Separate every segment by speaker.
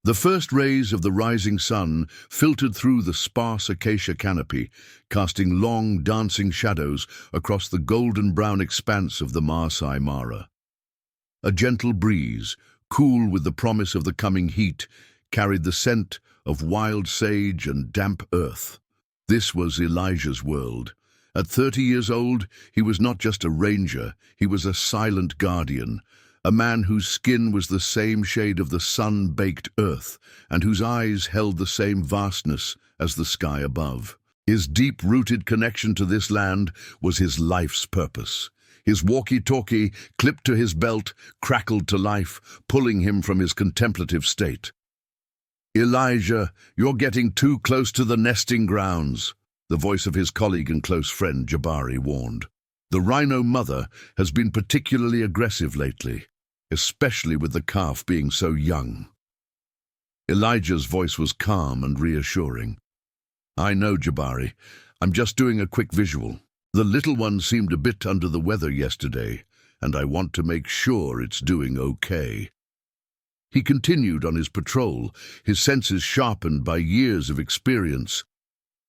Speaker 1: The first rays of the rising sun filtered through the sparse acacia canopy, casting long, dancing shadows across the golden-brown expanse of the Maasai Mara. A gentle breeze, cool with the promise of the coming heat, carried the scent of wild sage and damp earth. This was Elijah's world. At 30 years old, he was not just a ranger, he was a silent guardian, a man whose skin was the same shade of the sun-baked earth and whose eyes held the same vastness as the sky above. His deep-rooted connection to this land was his life's purpose. His walkie-talkie, clipped to his belt, crackled to life, pulling him from his contemplative state. "Elijah, you're getting too close to the nesting grounds," the voice of his colleague and close friend Jabari warned. "The rhino mother has been particularly aggressive lately, especially with the calf being so young." Elijah's voice was calm and reassuring. "I know, Jabari. I'm just doing a quick visual. The little one seemed a bit under the weather yesterday, and I want to make sure it's doing okay." He continued on his patrol, his senses sharpened by years of experience.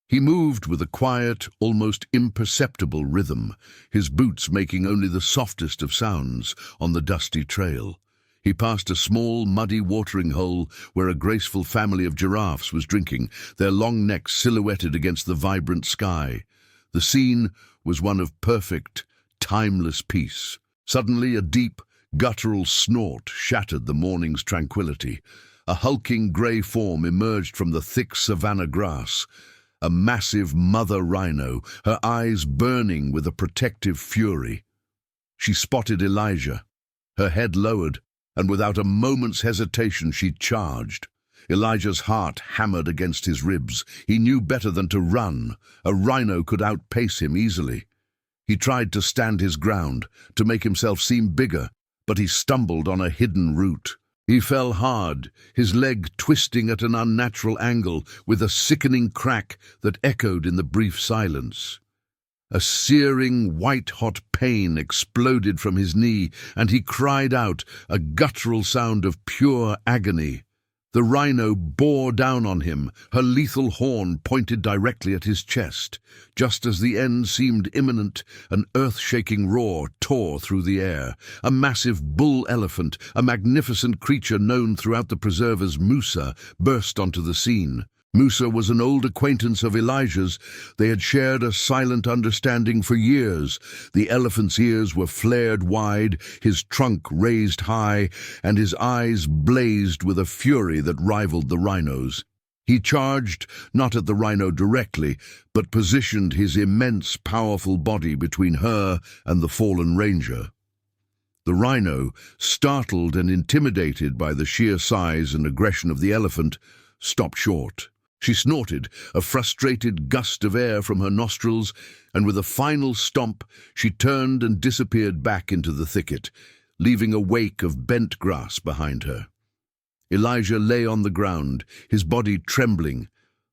Speaker 1: He moved with a quiet, almost imperceptible rhythm, his boots making only the softest of sounds on the dusty trail. He passed a small, muddy watering hole where a graceful family of giraffes was drinking, their long necks silhouetted against the vibrant sky. The scene was one of perfect, timeless peace. Suddenly, a deep, guttural snort shattered the morning's tranquility. A hulking grey form emerged from the thick savanna grass. A massive mother rhino, her eyes burning with a protective fury. She spotted Elijah. Her head lowered, and without a moment's hesitation she charged. Elijah's heart hammered against his ribs. He knew better than to run. A rhino could outpace him easily. He tried to stand his ground, to make himself seem bigger, but he stumbled on a hidden root. He fell hard, his leg twisting at an unnatural angle with a sickening crack that echoed in the brief silence. A searing, white-hot pain exploded from his knee, and he cried out, a guttural sound of pure agony. The rhino bore down on him, her lethal horn pointed directly at his chest. Just as the end seemed imminent, an earth-shaking roar tore through the air. A massive bull elephant, a magnificent creature known throughout the preserve as Musa, burst onto the scene. Musa was an old acquaintance of Elijah's. They had shared a silent understanding for years. The elephant's ears were flared wide, his trunk raised high, and his eyes blazed with a fury that rivaled the rhino's. He charged, not at the rhino directly, but positioned his immense, powerful body between her and the fallen ranger. The rhino, startled and intimidated by the sheer size and aggression of the elephant, stopped short. She snorted, a frustrated gust of air from her nostrils, and with a final stomp, she turned and disappeared back into the thicket, leaving a wake of bent grass behind her. Elijah lay on the ground, his body trembling,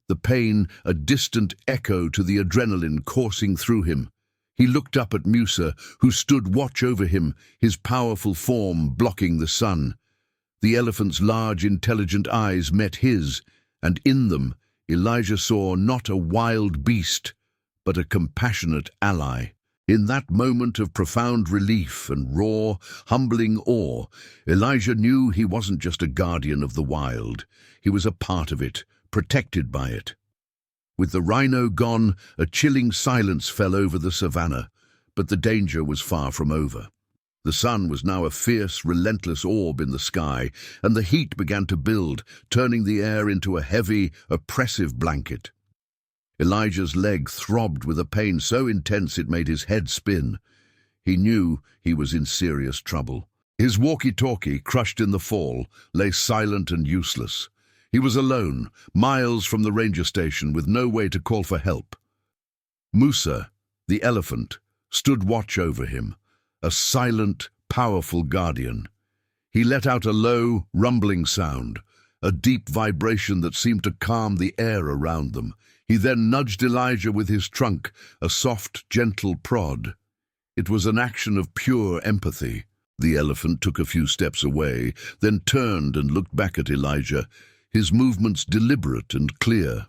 Speaker 1: the pain a distant echo to the adrenaline coursing through him. He looked up at Musa, who stood watch over him, his powerful form blocking the sun. The elephant's large, intelligent eyes met his, and in them Elijah saw not a wild beast, but a compassionate ally. In that moment of profound relief and raw, humbling awe, Elijah knew he wasn't just a guardian of the wild. He was a part of it, protected by it. With the rhino gone, a chilling silence fell over the savannah, but the danger was far from over. The sun was now a fierce, relentless orb in the sky, and the heat began to build, turning the air into a heavy, oppressive blanket. Elijah's leg throbbed with a pain so intense it made his head spin. He knew he was in serious trouble. His walkie-talkie, crushed in the fall, lay silent and useless. He was alone, miles from the ranger station, with no way to call for help. Musa, the elephant, stood watch over him, a silent, powerful guardian. He let out a low, rumbling sound, a deep vibration that seemed to calm the air around them. He then nudged Elijah with his trunk, a soft, gentle prod. It was an action of pure empathy. The elephant took a few steps away, then turned and looked back at Elijah, his movements deliberate and clear.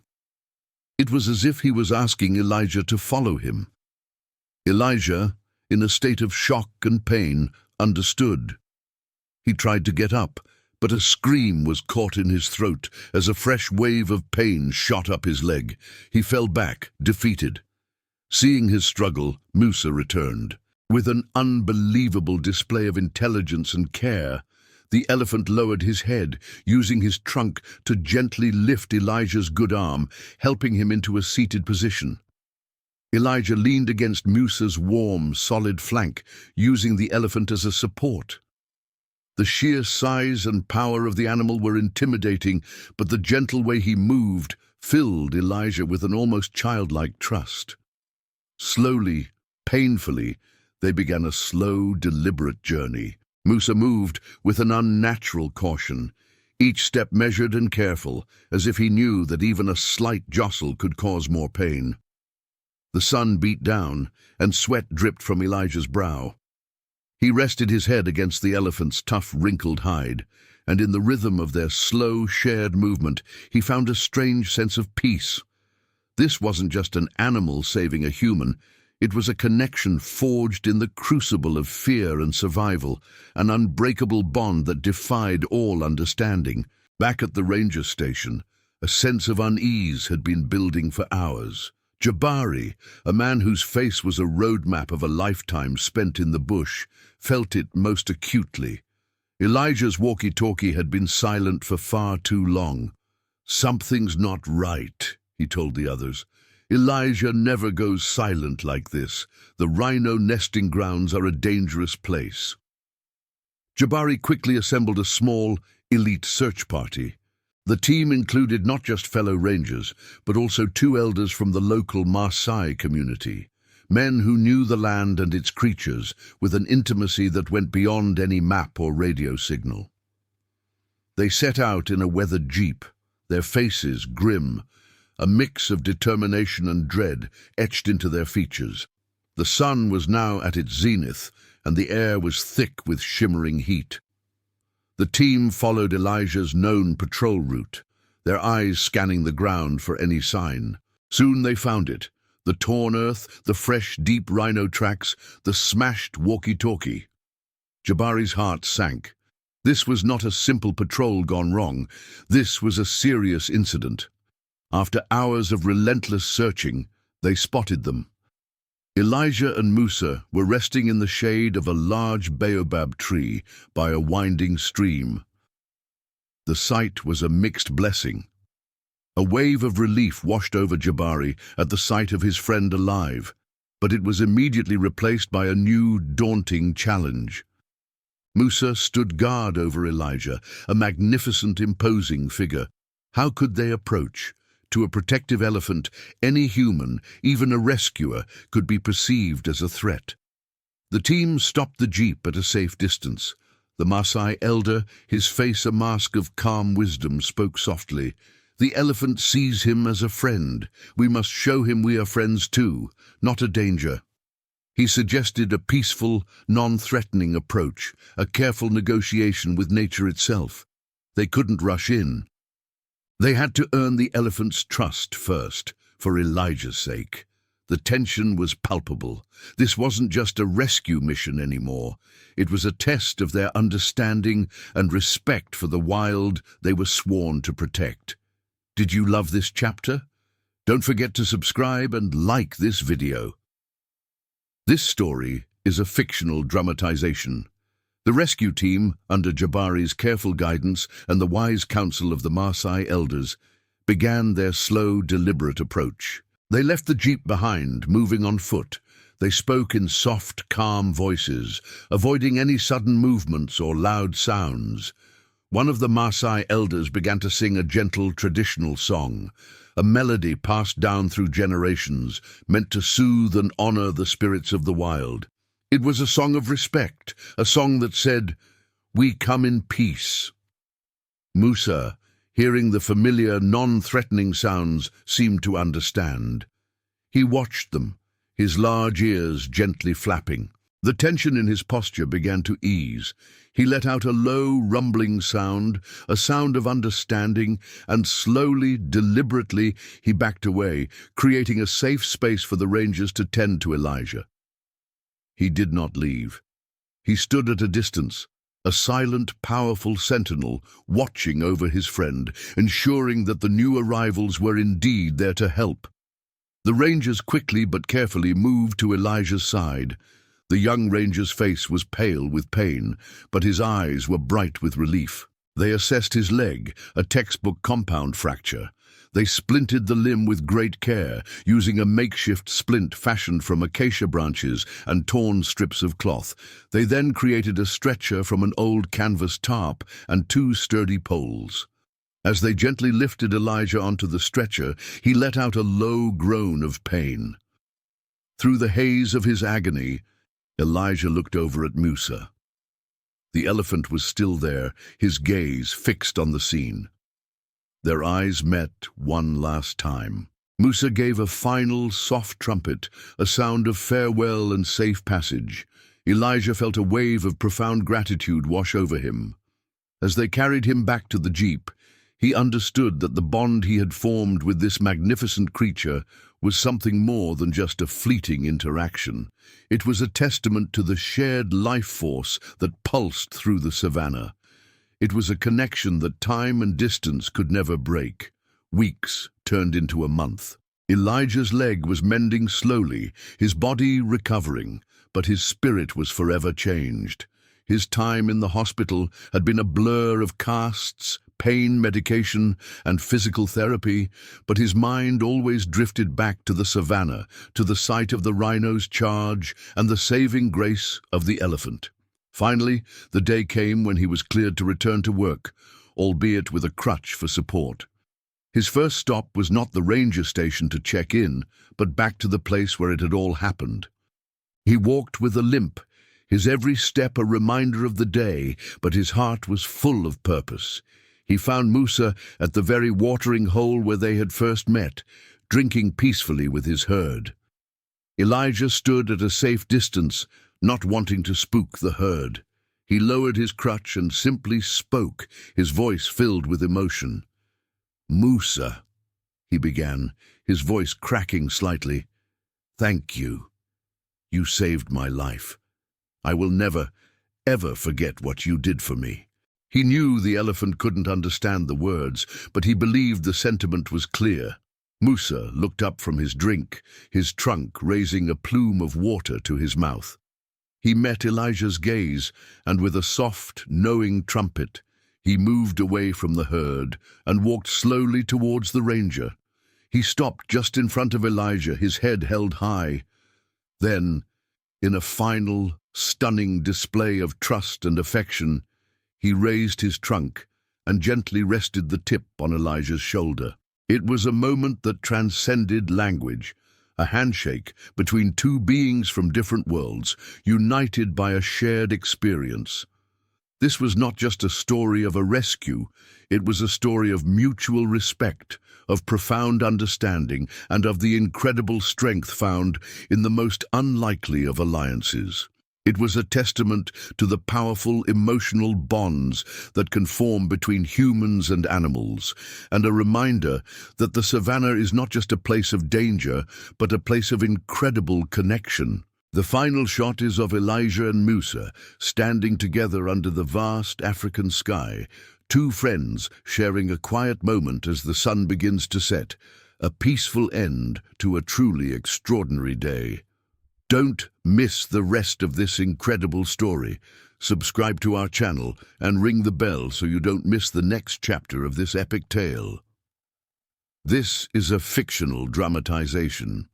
Speaker 1: It was as if he was asking Elijah to follow him. Elijah, in a state of shock and pain, understood. He tried to get up, but a scream was caught in his throat as a fresh wave of pain shot up his leg. He fell back, defeated. Seeing his struggle, Musa returned. With an unbelievable display of intelligence and care, the elephant lowered his head, using his trunk to gently lift Elijah's good arm, helping him into a seated position. Elijah leaned against Musa's warm, solid flank, using the elephant as a support. The sheer size and power of the animal were intimidating, but the gentle way he moved filled Elijah with an almost childlike trust. Slowly, painfully, they began a slow, deliberate journey. Musa moved with an unnatural caution, each step measured and careful, as if he knew that even a slight jostle could cause more pain. The sun beat down, and sweat dripped from Elijah's brow. He rested his head against the elephant's tough, wrinkled hide, and in the rhythm of their slow, shared movement, he found a strange sense of peace. This wasn't just an animal saving a human. It was a connection forged in the crucible of fear and survival, an unbreakable bond that defied all understanding. Back at the ranger station, a sense of unease had been building for hours. Jabari, a man whose face was a roadmap of a lifetime spent in the bush, felt it most acutely. Elijah's walkie-talkie had been silent for far too long. "Something's not right," he told the others. "Elijah never goes silent like this. The rhino nesting grounds are a dangerous place." Jabari quickly assembled a small, elite search party. The team included not just fellow rangers, but also 2 elders from the local Maasai community, men who knew the land and its creatures with an intimacy that went beyond any map or radio signal. They set out in a weathered jeep, their faces grim, a mix of determination and dread etched into their features. The sun was now at its zenith, and the air was thick with shimmering heat. The team followed Elijah's known patrol route, their eyes scanning the ground for any sign. Soon they found it: the torn earth, the fresh, deep rhino tracks, the smashed walkie-talkie. Jabari's heart sank. This was not a simple patrol gone wrong. This was a serious incident. After hours of relentless searching, they spotted them. Elijah and Musa were resting in the shade of a large baobab tree by a winding stream. The sight was a mixed blessing. A wave of relief washed over Jabari at the sight of his friend alive, but it was immediately replaced by a new, daunting challenge. Musa stood guard over Elijah, a magnificent, imposing figure. How could they approach? To a protective elephant, any human, even a rescuer, could be perceived as a threat. The team stopped the jeep at a safe distance. The Maasai elder, his face a mask of calm wisdom, spoke softly. "The elephant sees him as a friend. We must show him we are friends too, not a danger." He suggested a peaceful, non-threatening approach, a careful negotiation with nature itself. They couldn't rush in. They had to earn the elephant's trust first, for Elijah's sake. The tension was palpable. This wasn't just a rescue mission anymore. It was a test of their understanding and respect for the wild they were sworn to protect. Did you love this chapter? Don't forget to subscribe and like this video. This story is a fictional dramatization. The rescue team, under Jabari's careful guidance and the wise counsel of the Maasai elders, began their slow, deliberate approach. They left the jeep behind, moving on foot. They spoke in soft, calm voices, avoiding any sudden movements or loud sounds. One of the Maasai elders began to sing a gentle, traditional song, a melody passed down through generations, meant to soothe and honor the spirits of the wild. It was a song of respect, a song that said, "We come in peace." Musa, hearing the familiar, non-threatening sounds, seemed to understand. He watched them, his large ears gently flapping. The tension in his posture began to ease. He let out a low, rumbling sound, a sound of understanding, and slowly, deliberately, he backed away, creating a safe space for the rangers to tend to Elijah. He did not leave. He stood at a distance, a silent, powerful sentinel, watching over his friend, ensuring that the new arrivals were indeed there to help. The rangers quickly but carefully moved to Elijah's side. The young ranger's face was pale with pain, but his eyes were bright with relief. They assessed his leg, a textbook compound fracture. They splinted the limb with great care, using a makeshift splint fashioned from acacia branches and torn strips of cloth. They then created a stretcher from an old canvas tarp and 2 sturdy poles. As they gently lifted Elijah onto the stretcher, he let out a low groan of pain. Through the haze of his agony, Elijah looked over at Musa. The elephant was still there, his gaze fixed on the scene. Their eyes met one last time. Musa gave a final, soft trumpet, a sound of farewell and safe passage. Elijah felt a wave of profound gratitude wash over him. As they carried him back to the jeep, he understood that the bond he had formed with this magnificent creature was something more than just a fleeting interaction. It was a testament to the shared life force that pulsed through the savannah. It was a connection that time and distance could never break. Weeks turned into a month. Elijah's leg was mending slowly, his body recovering, but his spirit was forever changed. His time in the hospital had been a blur of casts, pain medication, and physical therapy, but his mind always drifted back to the savannah, to the sight of the rhino's charge and the saving grace of the elephant. Finally, the day came when he was cleared to return to work, albeit with a crutch for support. His first stop was not the ranger station to check in, but back to the place where it had all happened. He walked with a limp, his every step a reminder of the day, but his heart was full of purpose. He found Musa at the very watering hole where they had first met, drinking peacefully with his herd. Elijah stood at a safe distance, not wanting to spook the herd. He lowered his crutch and simply spoke, his voice filled with emotion. "Musa," he began, his voice cracking slightly, "thank you. You saved my life. I will never, ever forget what you did for me." He knew the elephant couldn't understand the words, but he believed the sentiment was clear. Musa looked up from his drink, his trunk raising a plume of water to his mouth. He met Elijah's gaze, and with a soft, knowing trumpet, he moved away from the herd and walked slowly towards the ranger. He stopped just in front of Elijah, his head held high. Then, in a final, stunning display of trust and affection, he raised his trunk and gently rested the tip on Elijah's shoulder. It was a moment that transcended language, a handshake between 2 beings from different worlds, united by a shared experience. This was not just a story of a rescue, it was a story of mutual respect, of profound understanding, and of the incredible strength found in the most unlikely of alliances. It was a testament to the powerful emotional bonds that can form between humans and animals, and a reminder that the savannah is not just a place of danger, but a place of incredible connection. The final shot is of Elijah and Musa, standing together under the vast African sky, 2 friends sharing a quiet moment as the sun begins to set, a peaceful end to a truly extraordinary day. Don't miss the rest of this incredible story. Subscribe to our channel and ring the bell so you don't miss the next chapter of this epic tale. This is a fictional dramatization.